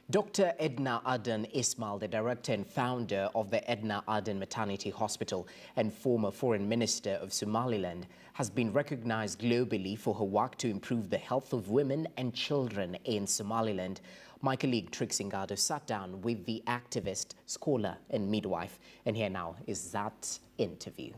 Dr. Edna Adan Ismail, the director and founder of the Edna Adan Maternity Hospital and former foreign minister of Somaliland, has been recognized globally for her work to improve the health of women and children in Somaliland. My colleague Trixingado sat down with the activist, scholar and midwife, and here now is that interview.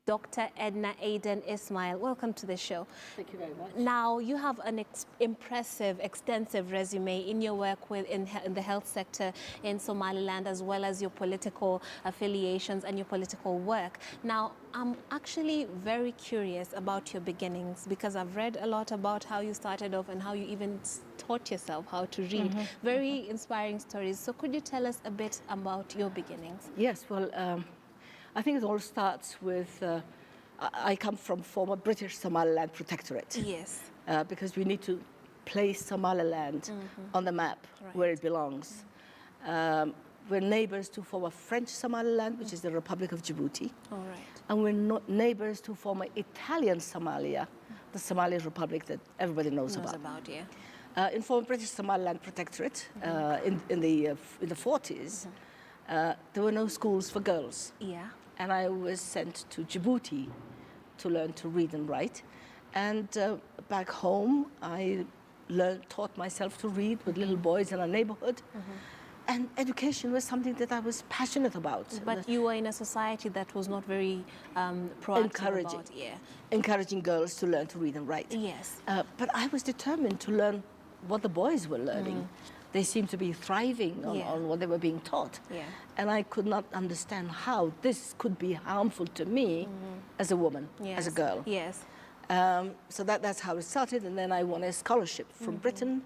Dr. Edna Adan Ismail, welcome to the show. Thank you very much. Now, you have an impressive, extensive resume in your work in the health sector in Somaliland, as well as your political affiliations and your political work. Now, I'm actually very curious about your beginnings, because I've read a lot about how you started off and how you even taught yourself how to read. Very inspiring stories. So could you tell us a bit about your beginnings? Yes, well, I think it all starts with, I come from former British Somaliland Protectorate. Yes. Because we need to place Somaliland on the map where it belongs. We're neighbors to former French Somaliland, which is the Republic of Djibouti. All right. And we're neighbors to former Italian Somalia, the Somali Republic that everybody knows about. Yeah. In former British Somaliland Protectorate, in the 40s, there were no schools for girls. Yeah. And I was sent to Djibouti to learn to read and write. And back home, I taught myself to read with little boys in our neighborhood. And education was something that I was passionate about. But you were in a society that was not very proactive about, encouraging girls to learn to read and write. Yes. But I was determined to learn what the boys were learning. They seemed to be thriving on what they were being taught. Yeah. And I could not understand how this could be harmful to me as a woman, as a girl. Yes. So that's how it started. And then I won a scholarship from Britain.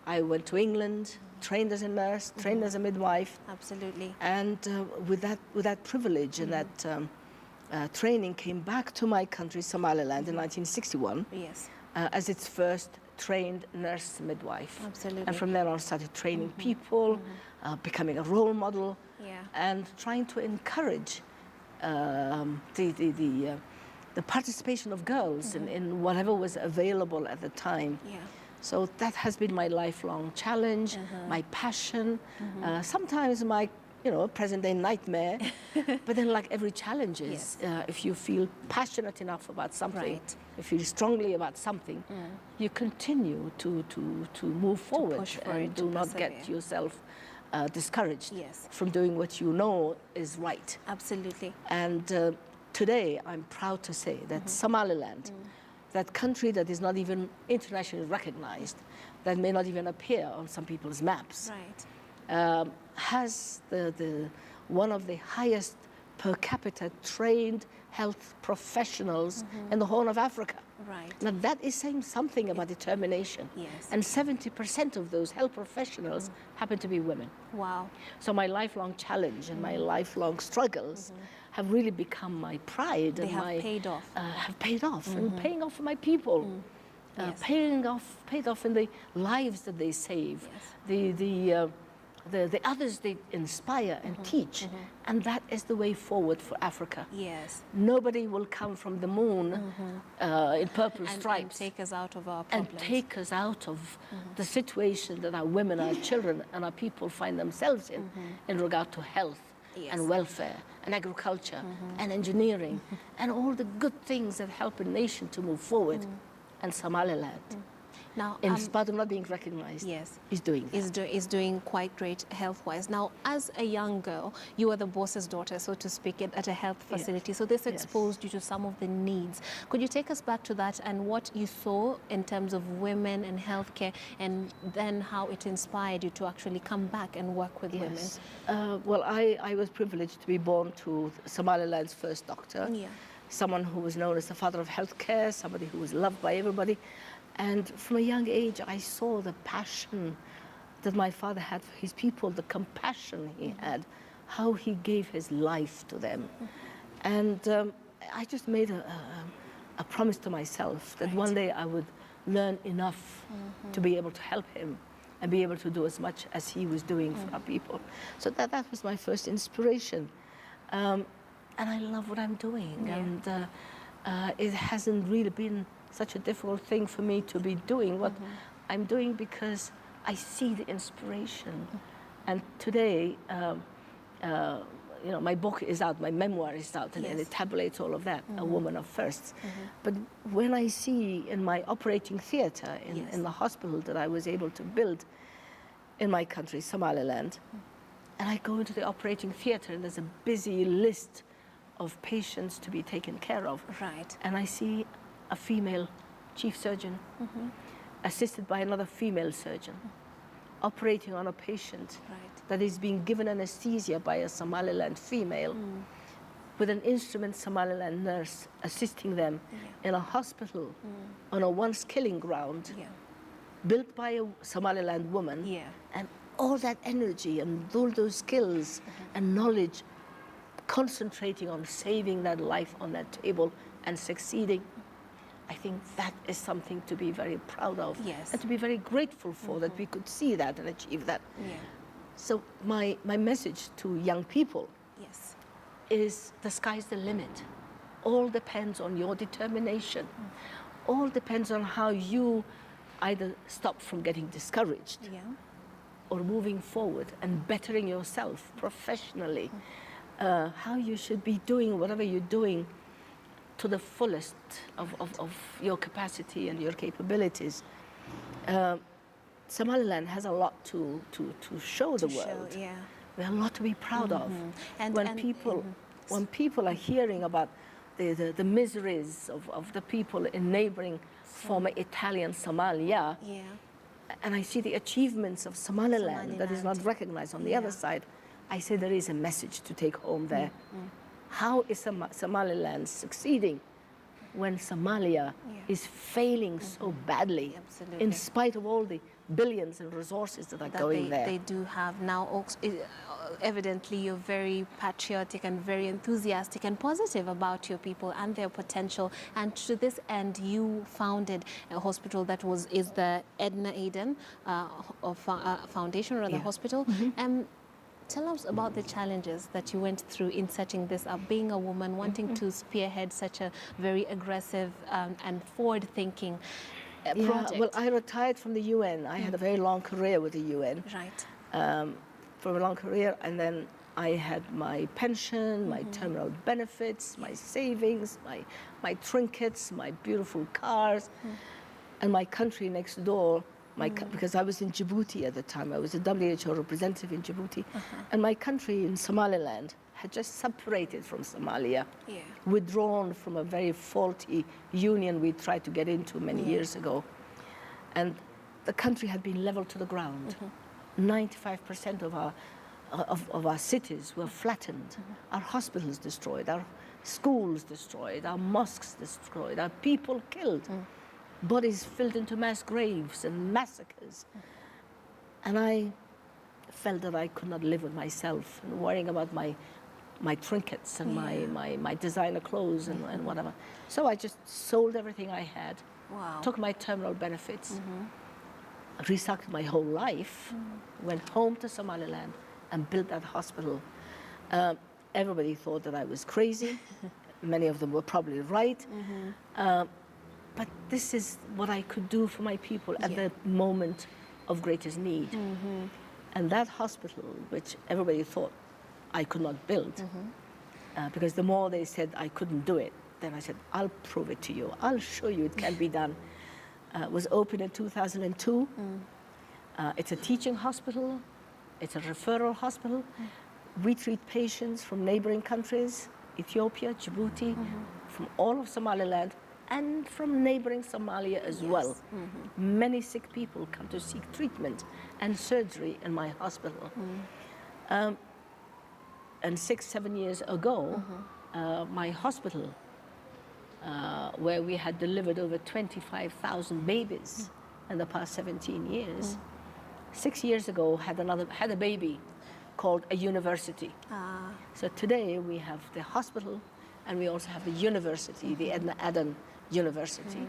I went to England, trained as a nurse, trained as a midwife. Absolutely. And with that privilege and that training, came back to my country, Somaliland, in 1961. Yes. As its first trained nurse midwife. Absolutely. And from then on, started training people, becoming a role model, and trying to encourage the participation of girls in whatever was available at the time. Yeah. So that has been my lifelong challenge, my passion, sometimes my present-day nightmare. But then, like every challenge is, if you feel passionate enough about something, if you feel strongly about something, you continue to move forward and do not get yourself discouraged from doing what you know is right. Absolutely. And today, I'm proud to say that Somaliland, that country that is not even internationally recognized, that may not even appear on some people's maps, has one of the highest per capita trained health professionals in the Horn of Africa. Right. Now that is saying something about determination. Yes. And 70% of those health professionals happen to be women. Wow. So my lifelong challenge and my lifelong struggles have really become my pride. They have paid off. Have paid off, and paying off for my people. Paid off in the lives that they save, the others they inspire and teach, and that is the way forward for Africa. Yes. Nobody will come from the moon in purple stripes and take us out of our problems. And take us out of the situation that our women, our children, and our people find themselves in regard to health and welfare and agriculture and engineering and all the good things that help a nation to move forward. And Somaliland, now, in spite of not being recognized, is doing that. Is doing quite great health-wise. Now, as a young girl, you were the boss's daughter, so to speak, at a health facility. So this exposed you to some of the needs. Could you take us back to that and what you saw in terms of women and healthcare, and then how it inspired you to actually come back and work with women? Well, I was privileged to be born to Somaliland's first doctor. Someone who was known as the father of healthcare, somebody who was loved by everybody. And from a young age, I saw the passion that my father had for his people, the compassion he had, how he gave his life to them. And I just made a promise to myself that one day I would learn enough to be able to help him and be able to do as much as he was doing for our people. So that was my first inspiration. And I love what I'm doing. And it hasn't really been such a difficult thing for me to be doing what I'm doing because I see the inspiration. And today, you know, my book is out, my memoir is out, and it tabulates all of that, A Woman of Firsts. But when I see in my operating theater, in the hospital that I was able to build in my country, Somaliland, and I go into the operating theater and there's a busy list of patients to be taken care of. Right. And I see a female chief surgeon assisted by another female surgeon operating on a patient that is being given anesthesia by a Somaliland female with an instrument Somaliland nurse assisting them in a hospital on a once killing ground built by a Somaliland woman. And all that energy and all those skills and knowledge concentrating on saving that life on that table and succeeding. I think that is something to be very proud of and to be very grateful for, that we could see that and achieve that. So my message to young people is the sky's the limit. All depends on your determination. All depends on how you either stop from getting discouraged or moving forward and bettering yourself professionally. How you should be doing whatever you're doing to the fullest of your capacity and your capabilities. Somaliland has a lot to show the world. We have a lot to be proud of. And when people are hearing about the miseries of the people in neighboring former Italian Somalia, and I see the achievements of Somaliland that is not recognized on the other side, I say there is a message to take home there. How is Somaliland succeeding when Somalia is failing so badly, in spite of all the billions and resources that are going there? They do have now. Evidently, you're very patriotic and very enthusiastic and positive about your people and their potential. And to this end, you founded a hospital that is the Edna Adan Foundation, or the hospital. Tell us about the challenges that you went through in setting this up, being a woman, wanting to spearhead such a very aggressive and forward-thinking project. Well, I retired from the UN. I had a very long career with the UN. For a long career, and then I had my pension, my terminal benefits, my savings, my trinkets, my beautiful cars, and my country next door. Because I was in Djibouti at the time. I was a WHO representative in Djibouti. And my country in Somaliland had just separated from Somalia, withdrawn from a very faulty union we tried to get into many years ago. And the country had been leveled to the ground. 95% of our cities were flattened. Our hospitals destroyed, our schools destroyed, our mosques destroyed, our people killed. Bodies filled into mass graves and massacres. And I felt that I could not live with myself and worrying about my trinkets and my designer clothes and whatever. So I just sold everything I had, took my terminal benefits, resucked my whole life, went home to Somaliland and built that hospital. Everybody thought that I was crazy. Many of them were probably right. But this is what I could do for my people at the moment of greatest need. And that hospital, which everybody thought I could not build, because the more they said I couldn't do it, then I said, I'll prove it to you. I'll show you it can be done. Was opened in 2002. It's a teaching hospital. It's a referral hospital. We treat patients from neighboring countries, Ethiopia, Djibouti, from all of Somaliland, and from neighboring Somalia as well. Many sick people come to seek treatment and surgery in my hospital. And 6-7 years ago, my hospital, where we had delivered over 25,000 babies in the past 17 years, 6 years ago had a baby called a university. So today we have the hospital and we also have the university, the Edna Adan University,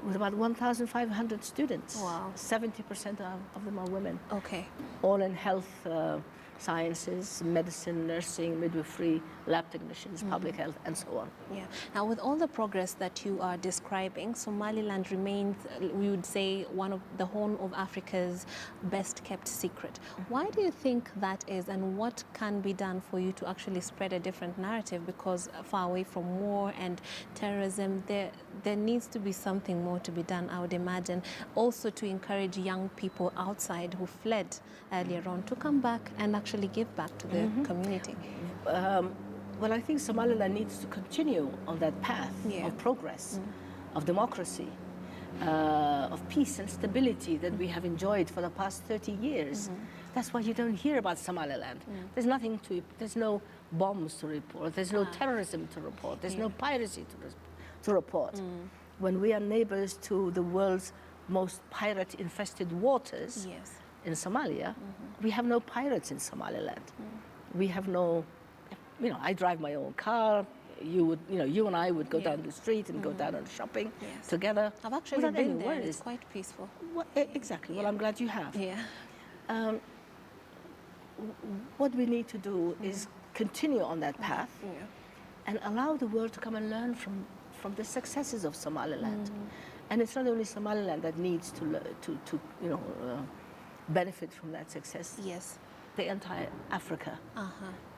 with about 1,500 students. 70% of them are women. All in health sciences, medicine, nursing, midwifery, lab technicians, public health, and so on. Yeah. Now, with all the progress that you are describing, Somaliland remains, we would say, one of the Horn of Africa's best kept secret. Why do you think that is, and what can be done for you to actually spread a different narrative? Because far away from war and terrorism, there needs to be something more to be done, I would imagine. Also to encourage young people outside who fled earlier on to come back and actually give back to the community. Well, I think Somaliland needs to continue on that path of progress, of democracy, of peace and stability that we have enjoyed for the past 30 years. That's why you don't hear about Somaliland. There's nothing there's no bombs to report, there's no terrorism to report, there's no piracy to report. When we are neighbors to the world's most pirate-infested waters, in Somalia, we have no pirates in Somaliland. We have no, I drive my own car. You and I would go down the street and go down on shopping together. I've actually been there. It's quite peaceful. Well, exactly. Well, I'm glad you have. What we need to do is continue on that path and allow the world to come and learn from the successes of Somaliland. And it's not only Somaliland that needs to benefit from that success. The entire Africa.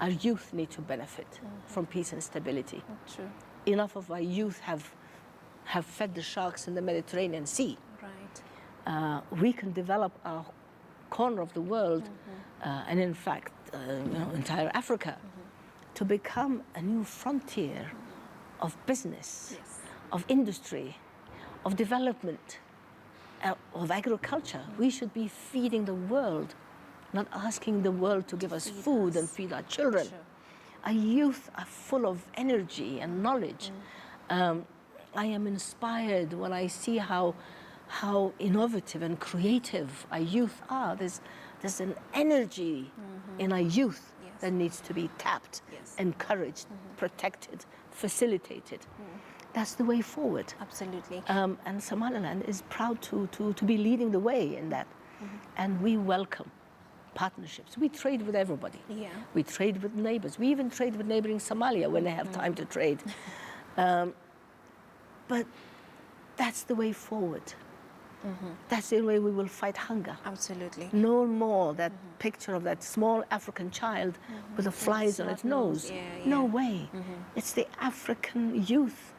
Our youth need to benefit from peace and stability. True. Enough of our youth have fed the sharks in the Mediterranean Sea. We can develop our corner of the world, and in fact, entire Africa, to become a new frontier of business, of industry, of development, of agriculture. We should be feeding the world, not asking the world to give us food and feed our children. Our youth are full of energy and knowledge. I am inspired when I see how innovative and creative our youth are. There's an energy in our youth that needs to be tapped, encouraged, protected, facilitated. That's the way forward. Absolutely. And Somaliland is proud to be leading the way in that. And we welcome partnerships. We trade with everybody. We trade with neighbors. We even trade with neighboring Somalia when they have time to trade. But that's the way forward. That's the way we will fight hunger. Absolutely. No more that picture of that small African child with the flies on its nose. No way. It's the African youth,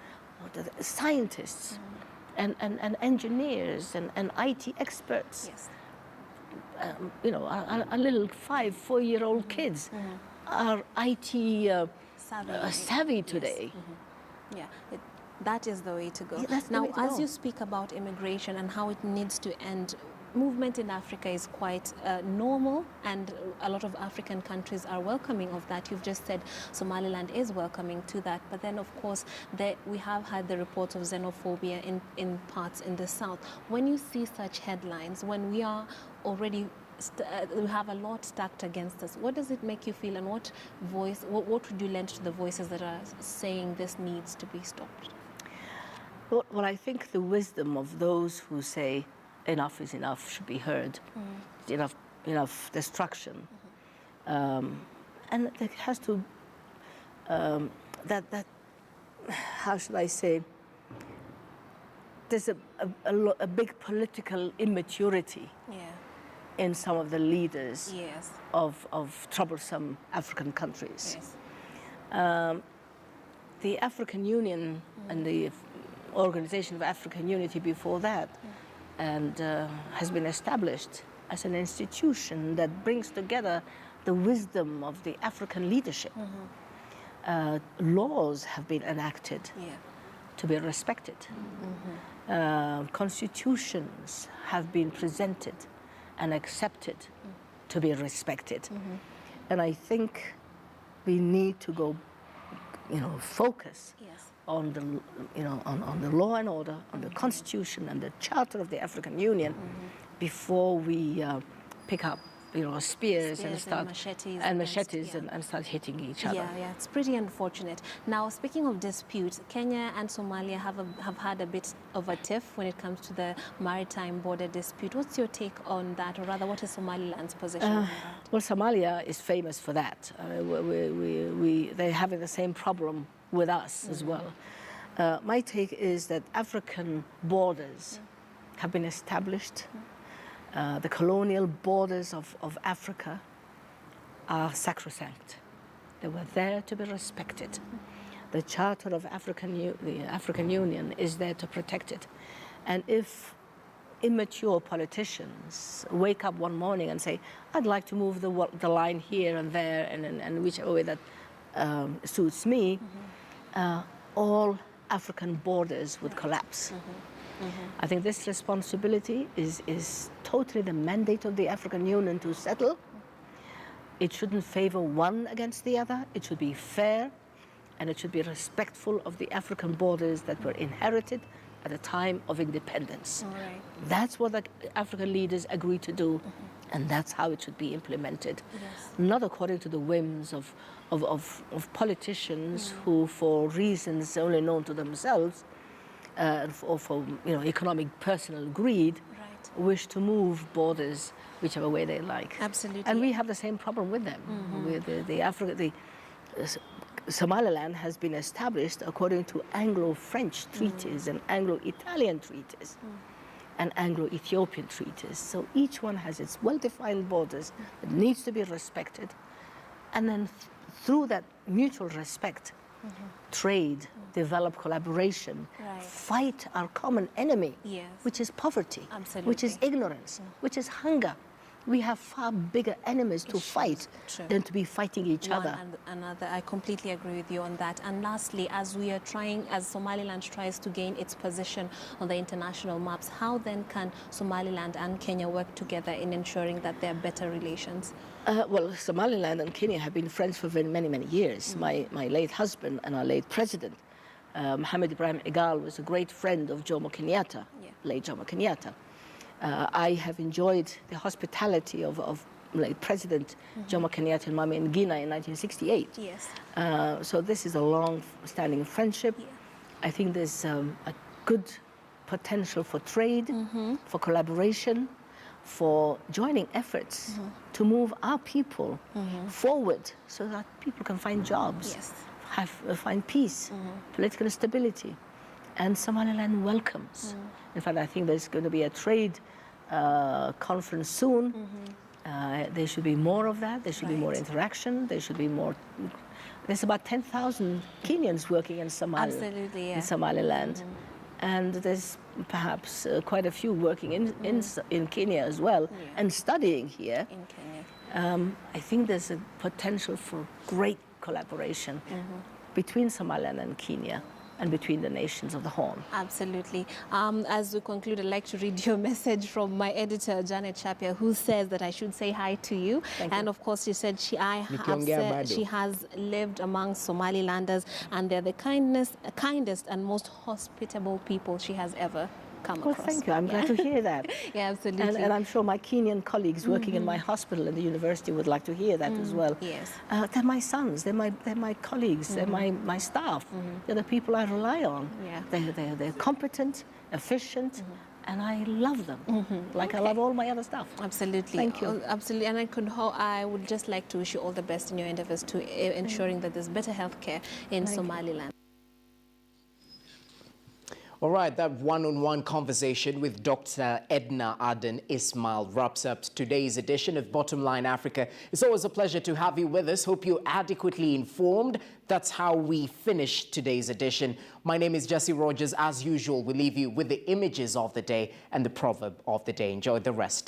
the scientists, and engineers and IT experts. Our little 4-year-old kids are IT savvy today. That is the way to go. Now, as you speak about immigration and how it needs to end, movement in Africa is quite normal, and a lot of African countries are welcoming of that. You've just said Somaliland is welcoming to that, but then of course we have had the reports of xenophobia in parts in the south. When you see such headlines, when we are already we have a lot stacked against us, what does it make you feel, and what would you lend to the voices that are saying this needs to be stopped? Well, I think the wisdom of those who say enough is enough should be heard. Enough destruction, and it has to. How should I say? There's a big political immaturity in some of the leaders of troublesome African countries. The African Union and the Organization of African Unity before that, and has been established as an institution that brings together the wisdom of the African leadership. Laws have been enacted to be respected. Constitutions have been presented and accepted to be respected. And I think we need to go, focus on the law and order, on the Constitution and the Charter of the African Union before we pick up spears and start machetes and start hitting each other. Yeah, it's pretty unfortunate. Now, speaking of disputes, Kenya and Somalia have had a bit of a tiff when it comes to the maritime border dispute. What's your take on that, or rather, what is Somaliland's position on that? Well, Somalia is famous for that. They're having the same problem with us as well. My take is that African borders have been established. The colonial borders of Africa are sacrosanct. They were there to be respected. The Charter of the African Union is there to protect it. And if immature politicians wake up one morning and say, I'd like to move the line here and there and whichever way that suits me, all African borders would collapse. I think this responsibility is totally the mandate of the African Union to settle. It shouldn't favor one against the other. It should be fair, and it should be respectful of the African borders that were inherited at the time of independence. Right. That's what the African leaders agreed to do, and that's how it should be implemented. Yes. Not according to the whims of politicians who, for reasons only known to themselves, or for economic personal greed, wish to move borders whichever way they like. Absolutely. And we have the same problem with them. Somaliland has been established according to Anglo-French treaties and Anglo-Italian treaties and Anglo-Ethiopian treaties. So each one has its well-defined borders that needs to be respected. And then through that mutual respect, trade, develop collaboration, fight our common enemy, which is poverty, which is ignorance, which is hunger. We have far bigger enemies to fight than to be fighting each other. One and another. I completely agree with you on that. And lastly, as Somaliland tries to gain its position on the international maps, how then can Somaliland and Kenya work together in ensuring that there are better relations? Well, Somaliland and Kenya have been friends for many, many years. My late husband and our late president, Mohammed Ibrahim Egal, was a great friend of Jomo Kenyatta, late Jomo Kenyatta. I have enjoyed the hospitality of late President Jomo Kenyatta and Mami Ngina in 1968. Yes. So this is a long-standing friendship. I think there's a good potential for trade, for collaboration, for joining efforts to move our people forward so that people can find jobs, find peace, political stability. And Somaliland welcomes. In fact, I think there's going to be a trade conference soon. There should be more of that. There should be more interaction. There should be more. There's about 10,000 Kenyans working in in Somaliland. And there's perhaps quite a few working in Kenya as well and studying here. In Kenya. I think there's a potential for great collaboration between Somaliland and Kenya, and between the nations of the Horn. Absolutely. As we conclude, I'd like to read your message from my editor, Janet Chapia, who says that I should say hi to you. And of course, she said she has lived among Somalilanders, and they're the kindest and most hospitable people she has ever come across. Well, thank you. I'm glad to hear that. Yeah, absolutely. And I'm sure my Kenyan colleagues working in my hospital and the university would like to hear that as well. Yes. They're my sons. They're my colleagues. They're my staff. They're the people I rely on. Yeah. They're competent, efficient, and I love them, like I love all my other staff. Absolutely. Thank you. Absolutely. And I would just like to wish you all the best in your endeavors to ensuring that there's better healthcare in Somaliland. All right, that one-on-one conversation with Dr. Edna Adan Ismail wraps up today's edition of Bottom Line Africa. It's always a pleasure to have you with us. Hope you're adequately informed. That's how we finish today's edition. My name is Jesse Rogers. As usual, we leave you with the images of the day and the proverb of the day. Enjoy the rest.